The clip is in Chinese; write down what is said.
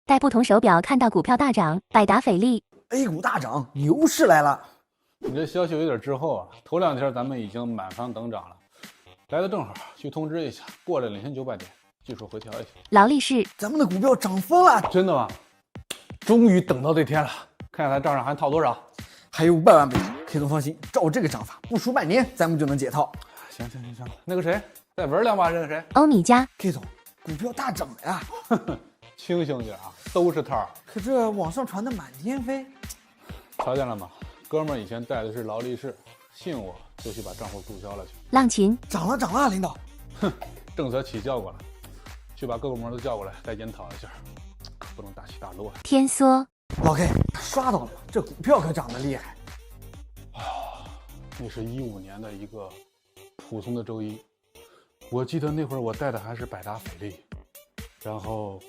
戴不同手表看到股票大涨，百达翡丽 A 股大涨，牛市来了。你这消息有点滞后啊，头2天咱们已经满房等涨了，来的正好，去通知一下，过了2900点，技术回调一下。劳力士咱们的股票涨疯了，真的吗？终于等到这天了，看看咱账上还套多少。还有500万倍，K 总放心，照这个涨法，不出半年咱们就能解套。行，那个谁，再玩2把，这个谁？欧米茄 K 总，股票大涨了呀！清醒点啊，都是套。可这网上传的满天飞，瞧见了吗？哥们儿以前带的是劳力士，信我就去把账户注销了去。浪琴涨了，领导。哼，政策起效果了，去把各部门都叫过来，再检讨一下，可不能大起大落呀。天梭老 K 刷到了，这股票可涨得厉害。那是15年的一个普通的周一，我记得那会儿我带的还是百达翡丽，然后